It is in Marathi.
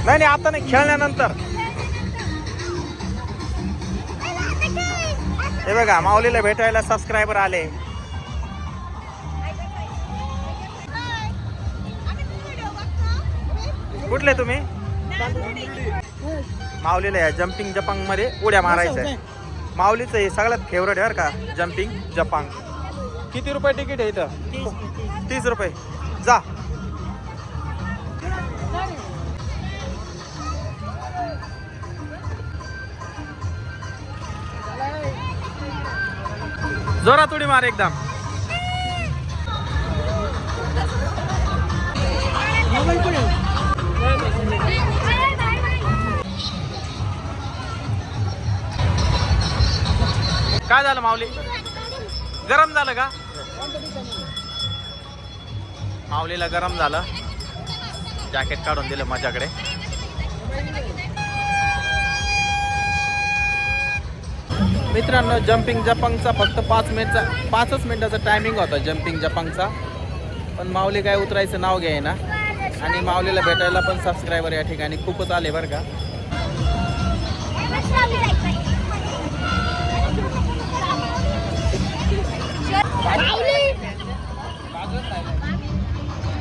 नाही नाही आता नाही, खेळल्यानंतर. हे बघा माऊलीला भेटायला सबस्क्रायबर आले. कुठले तुम्ही? माऊलीला या जम्पिंग जपांग मध्ये उड्या मारायचं आहे. माऊलीचं हे सगळ्यात फेवरेट आहे बरं का, जम्पिंग जपांग. किती रुपये तिकीट आहे इथं? 30 रुपये. जा. जोरात उडी मार एकदम. काय झालं माऊली? गरम झालं का? माऊलीला गरम झालं, जॅकेट काढून दिलं माझ्याकडे. मित्रांनो जम्पिंग जपांगचा फक्त 5 मिनिटाचा टायमिंग होता जम्पिंग जपांगचा, पण माऊली काय उतरायचं नाव घ्याय ना. आणि माऊलीला भेटायला पण सबस्क्रायबर या ठिकाणी खूपच आले बरं का.